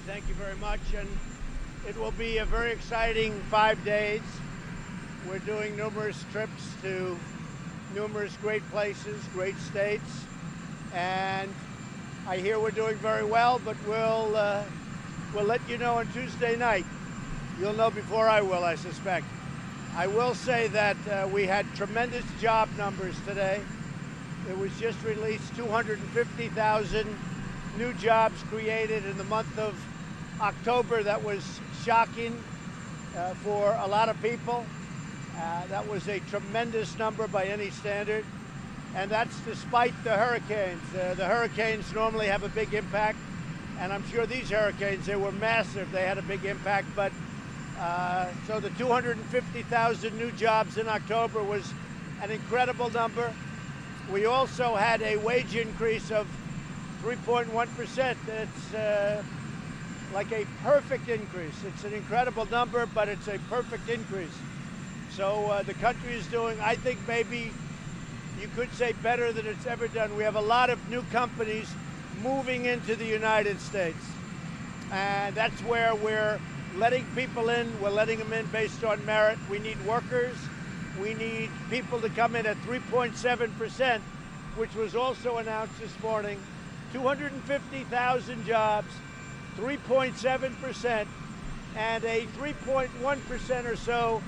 Thank you very much. And it will be a very exciting 5 days. We're doing numerous trips to numerous great places, great states. And I hear we're doing very well, but we'll let you know on Tuesday night. You'll know before I will, I suspect. I will say that we had tremendous job numbers today. It was just released 250,000 new jobs created in the month of October. That was shocking for a lot of people. That was a tremendous number by any standard. And that's despite the hurricanes. The hurricanes normally have a big impact. And I'm sure these hurricanes, they were massive. They had a big impact. But so the 250,000 new jobs in October was an incredible number. We also had a wage increase of 3.1%. It's like a perfect increase. It's an incredible number, but it's a perfect increase. So the country is doing, I think, maybe you could say better than it's ever done. We have a lot of new companies moving into the United States. And that's where we're letting people in. We're letting them in based on merit. We need workers. We need people to come in at 3.7%, which was also announced this morning. 250,000 jobs, 3.7%, and a 3.1% or so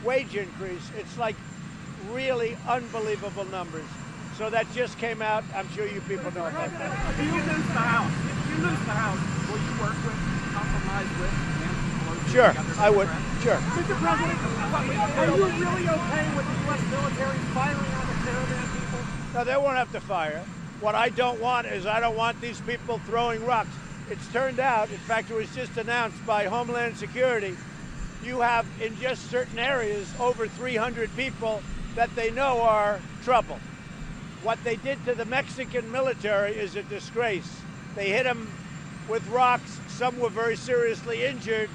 wage increase. It's like really unbelievable numbers. So that just came out. I'm sure you people know about that. If you lose the House, will you work with, compromise with? Sure, I would. Sure. Mr. President, are you really okay with the U.S. military firing on the caravan people? No, they won't have to fire. What I don't want is I don't want these people throwing rocks. It's turned out, in fact, it was just announced by Homeland Security, you have in just certain areas over 300 people that they know are trouble. What they did to the Mexican military is a disgrace. They hit them with rocks. Some were very seriously injured,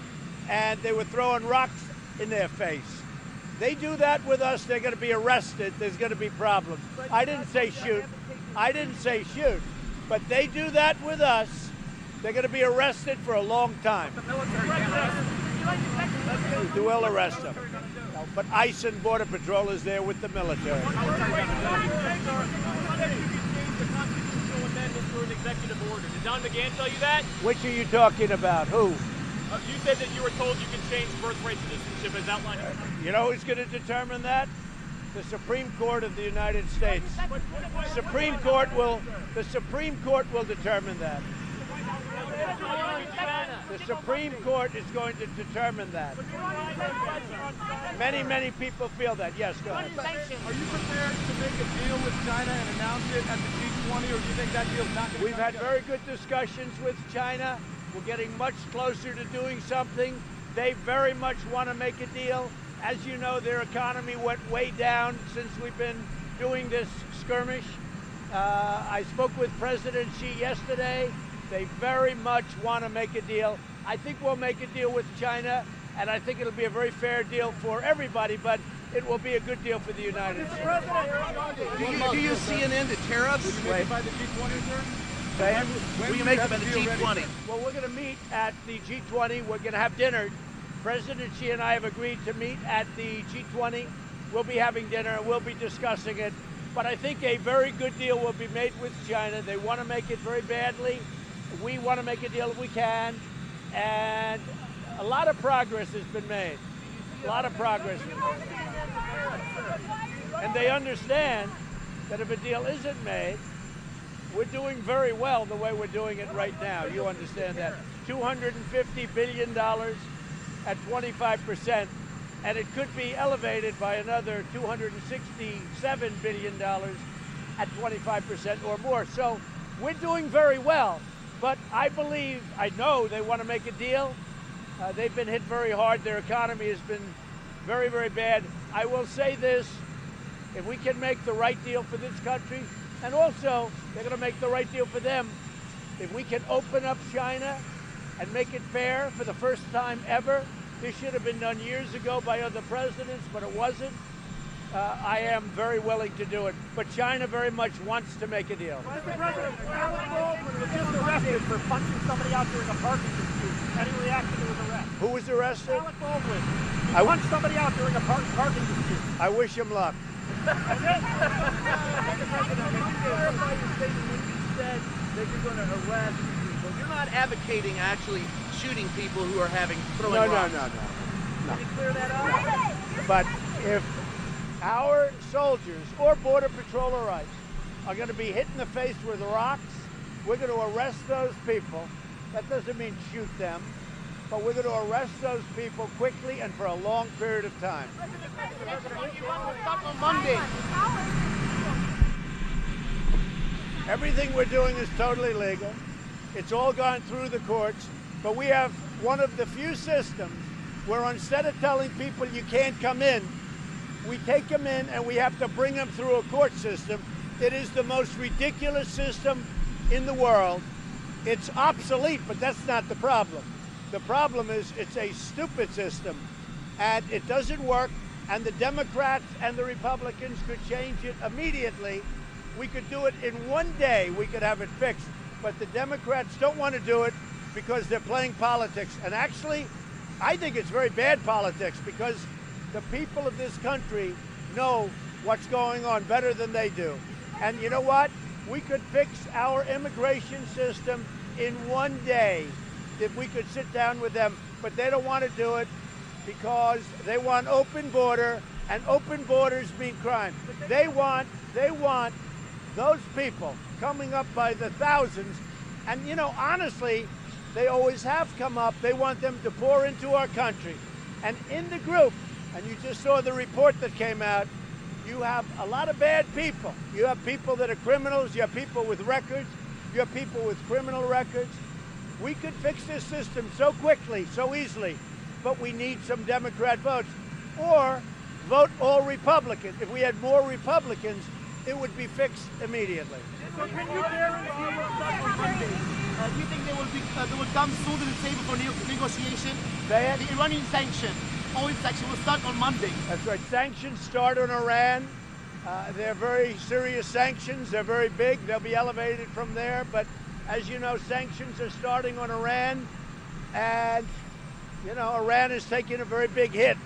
and they were throwing rocks in their face. They do that with us, they're going to be arrested. There's going to be problems. I didn't say shoot. I didn't say shoot. But they do that with us, they're going to be arrested for a long time. They will arrest them. But ICE and Border Patrol is there with the military. An executive order. Did Don McGahn tell you that? Which are you talking about? Who? You said that you were told you can change birthright citizenship as outlined. You know who's going to determine that? The Supreme Court of the United States. The Supreme Court will determine that. The Supreme Court is going to determine that. Many people feel that. Yes, go ahead. Are you prepared to make a deal with China and announce it at the G20, or do you think that deal's not going to We've had very good discussions with China. We're getting much closer to doing something. They very much want to make a deal. As you know, their economy went way down since we've been doing this skirmish. I spoke with President Xi yesterday. They very much want to make a deal. I think we'll make a deal with China, and I think it'll be a very fair deal for everybody, but it will be a good deal for the United States. Do you see an end to tariffs? Will you make it by the G20, sir? Will you make them at the G20? Well, we're going to meet at the G20. We're going to have dinner. President Xi and I have agreed to meet at the G20. We'll be having dinner. We'll be discussing it. But I think a very good deal will be made with China. They want to make it very badly. We want to make a deal if we can. And a lot of progress has been made. A lot of progress. And they understand that if a deal isn't made, we're doing very well the way we're doing it right now. You understand that. $250 billion at 25%, and it could be elevated by another $267 billion at 25% or more. So we're doing very well, but I know they want to make a deal. They've been hit very hard. Their economy has been very, very bad. I will say this, if we can make the right deal for this country, and also they're going to make the right deal for them, if we can open up China and make it fair for the first time ever. This should have been done years ago by other presidents, but it wasn't. I am very willing to do it. But China very much wants to make a deal. Mr. President, Alec Baldwin was just arrested for punching somebody out during a parking dispute. Any reaction to his arrest? Who was arrested? Alec Baldwin. He punched somebody out during a parking dispute. I wish him luck. Mr. President, can you clarify your statement when you said that you're going to arrest people? You're not advocating actually shooting people who are throwing rocks. No. Can you clear that up? But if our soldiers or Border Patrol or ICE are going to be hit in the face with rocks, we're going to arrest those people. That doesn't mean shoot them, but we're going to arrest those people quickly and for a long period of time. On Monday. Everything we're doing is totally legal. It's all gone through the courts, but we have one of the few systems where instead of telling people you can't come in, we take them in and we have to bring them through a court system. It is the most ridiculous system in the world. It's obsolete, but that's not the problem. The problem is it's a stupid system and it doesn't work, and the Democrats and the Republicans could change it immediately. We could do it in one day. We could have it fixed, but the Democrats don't want to do it because they're playing politics. And actually, I think it's very bad politics because the people of this country know what's going on better than they do. And you know what? We could fix our immigration system in one day if we could sit down with them, but they don't want to do it because they want open border, and open borders mean crime. They want those people coming up by the thousands, and you know, honestly, they always have come up. They want them to pour into our country. And in the group, and you just saw the report that came out, you have a lot of bad people. You have people that are criminals, you have people with records, you have people with criminal records. We could fix this system so quickly, so easily, but we need some Democrat votes. Or vote all Republican. If we had more Republicans, it would be fixed immediately. So can you guarantee on Monday? Do you think they will come soon to the table for negotiation? Say it? The Iranian oil sanction will start on Monday. That's right. Sanctions start on Iran. They're very serious sanctions. They're very big. They'll be elevated from there. But as you know, sanctions are starting on Iran. And, you know, Iran is taking a very big hit.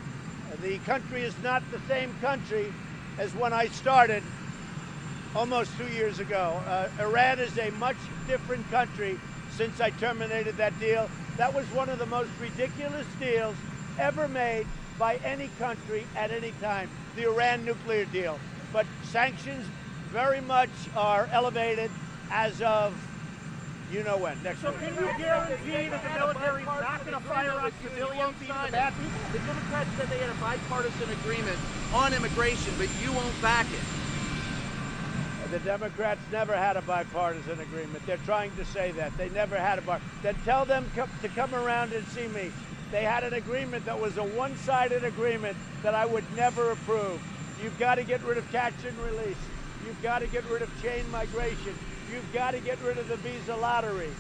The country is not the same country as when I started almost 2 years ago. Iran is a much different country since I terminated that deal. That was one of the most ridiculous deals ever made by any country at any time, the Iran nuclear deal. But sanctions very much are elevated as of you know when, next week. So can you guarantee that the military is not going to fire on civilians? The Democrats said they had a bipartisan agreement on immigration, but you won't back it. The Democrats never had a bipartisan agreement. They're trying to say that. They never had a bipartisan. Then tell them to come around and see me. They had an agreement that was a one-sided agreement that I would never approve. You've got to get rid of catch and release. You've got to get rid of chain migration. You've got to get rid of the visa lottery.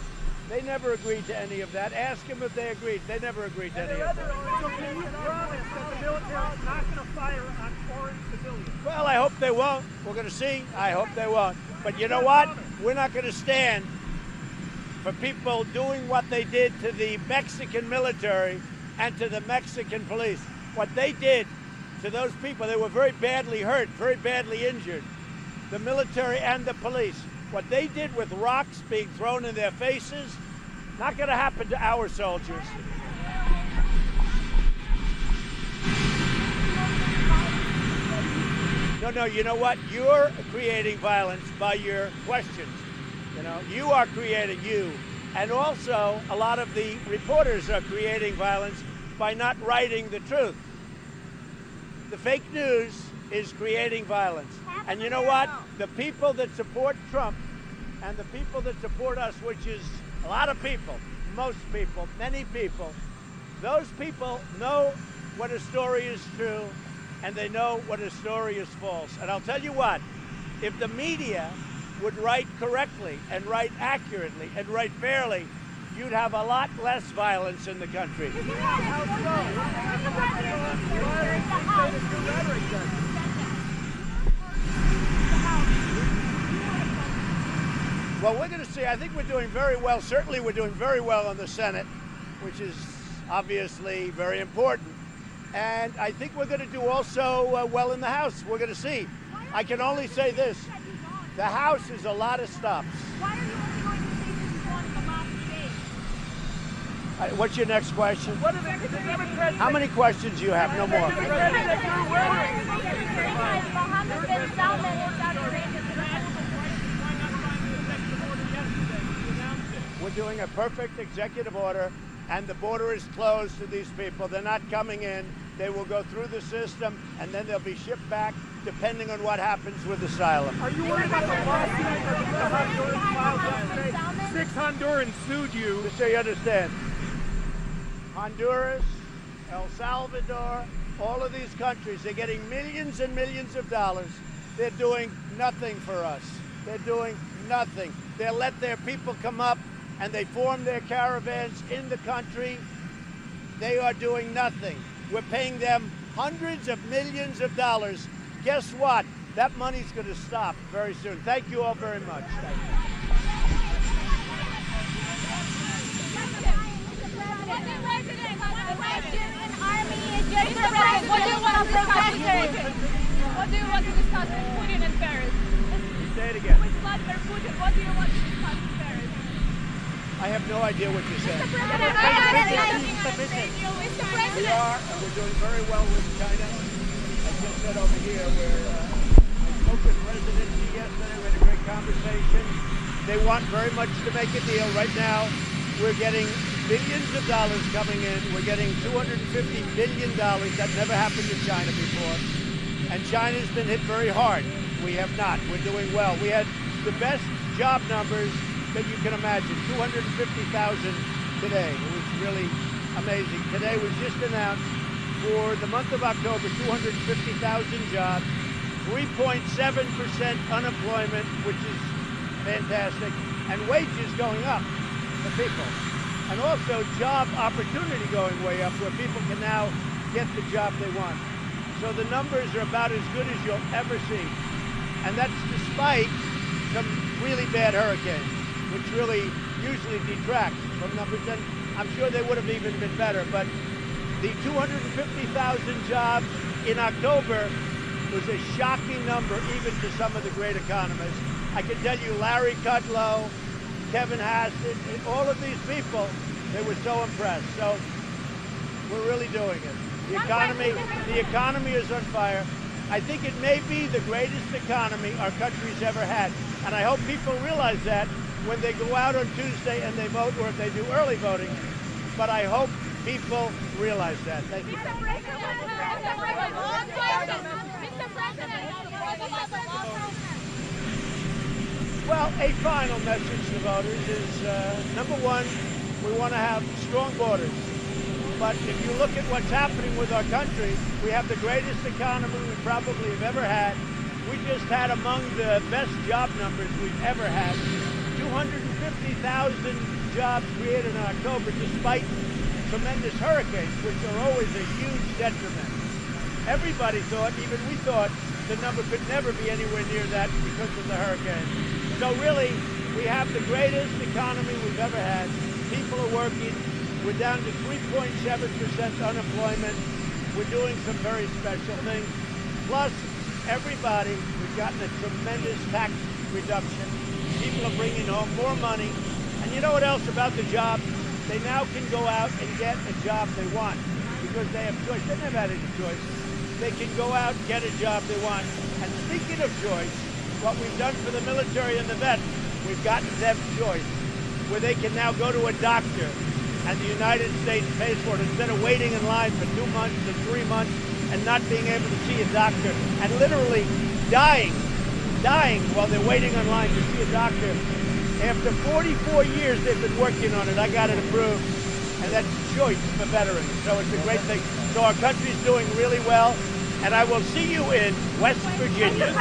They never agreed to any of that. Ask them if they agreed. They never agreed to any of that. So can you promise that the military is not going to fire on foreign civilians? Well, I hope they won't. We're going to see. I hope they won't. But you know what? We're not going to stand for people doing what they did to the Mexican military and to the Mexican police. What they did to those people, they were very badly hurt, very badly injured, the military and the police. What they did with rocks being thrown in their faces, not going to happen to our soldiers. No, you know what? You're creating violence by your questions. You know, you are creating you. And also, a lot of the reporters are creating violence by not writing the truth. The fake news is creating violence. And you know what? The people that support Trump and the people that support us, which is a lot of people, most people, many people, those people know what a story is true and they know what a story is false. And I'll tell you what, if the media would write correctly and write accurately and write fairly, you'd have a lot less violence in the country. Well, we're going to see. I think we're doing very well. Certainly we're doing very well in the Senate, which is obviously very important. And I think we're going to do also well in the House. We're going to see. I can only say this. The House is a lot of stops. Why are you only going to stations one in the last day? What's your next question? What is it? How many questions do you have? No more. Mohammed bin Salman is Saudi Arabia's We're doing a perfect executive order, and the border is closed to these people. They're not coming in. They will go through the system, and then they'll be shipped back, depending on what happens with asylum. Are you worried about the lawsuit that the Hondurans filed yesterday? 6 Hondurans sued you. Just so you understand, Honduras, El Salvador, all of these countries, they're getting millions and millions of dollars. They're doing nothing for us. They're doing nothing. They let their people come up, and they form their caravans in the country. They are doing nothing. We're paying them hundreds of millions of dollars. Guess what? That money's going to stop very soon. Thank you all very much. Thank you. What do you want to discuss with What do you want to discuss with Putin in Paris? Say it again. With Vladimir Putin, what do you want to discuss in Paris? I have no idea what you're saying. Mr. We are, and we're doing very well with China. I just said over here where I spoke with President Xi yesterday. We had a great conversation. They want very much to make a deal. Right now, we're getting billions of dollars coming in. We're getting $250 billion. That never happened in China before. And China's been hit very hard. We have not. We're doing well. We had the best job numbers that you can imagine. 250,000 today. It was really amazing. Today was just announced for the month of October, 250,000 jobs, 3.7% unemployment, which is fantastic, and wages going up for people. And also job opportunity going way up, where people can now get the job they want. So the numbers are about as good as you'll ever see. And that's despite some really bad hurricanes, which really usually detract from numbers. And I'm sure they would have even been better. But the 250,000 jobs in October was a shocking number, even to some of the great economists. I can tell you Larry Kudlow, Kevin Hassett, all of these people, they were so impressed. So we're really doing it. The economy is on fire. I think it may be the greatest economy our country's ever had. And I hope people realize that when they go out on Tuesday and they vote, or if they do early voting. But I hope people realize that. Thank you. Well, a final message to voters is, number one, we want to have strong borders. But if you look at what's happening with our country, we have the greatest economy we probably have ever had. We just had among the best job numbers we've ever had. 250,000 jobs created in October, despite tremendous hurricanes, which are always a huge detriment. Everybody thought, even we thought, the number could never be anywhere near that because of the hurricane. So really, we have the greatest economy we've ever had. People are working. We're down to 3.7% unemployment. We're doing some very special things. Plus, everybody, we've gotten a tremendous tax reduction. People are bringing home more money. And you know what else about the job? They now can go out and get a job they want because they have choice. They never had any choice. They can go out and get a job they want. And speaking of choice, what we've done for the military and the vets, we've gotten them choice, where they can now go to a doctor and the United States pays for it instead of waiting in line for 2 months and 3 months and not being able to see a doctor and literally dying while they're waiting in line to see a doctor. After 44 years they've been working on it. I got it approved, and that's choice for veterans. So it's a great thing. So our country's doing really well, and I will see you in West Virginia.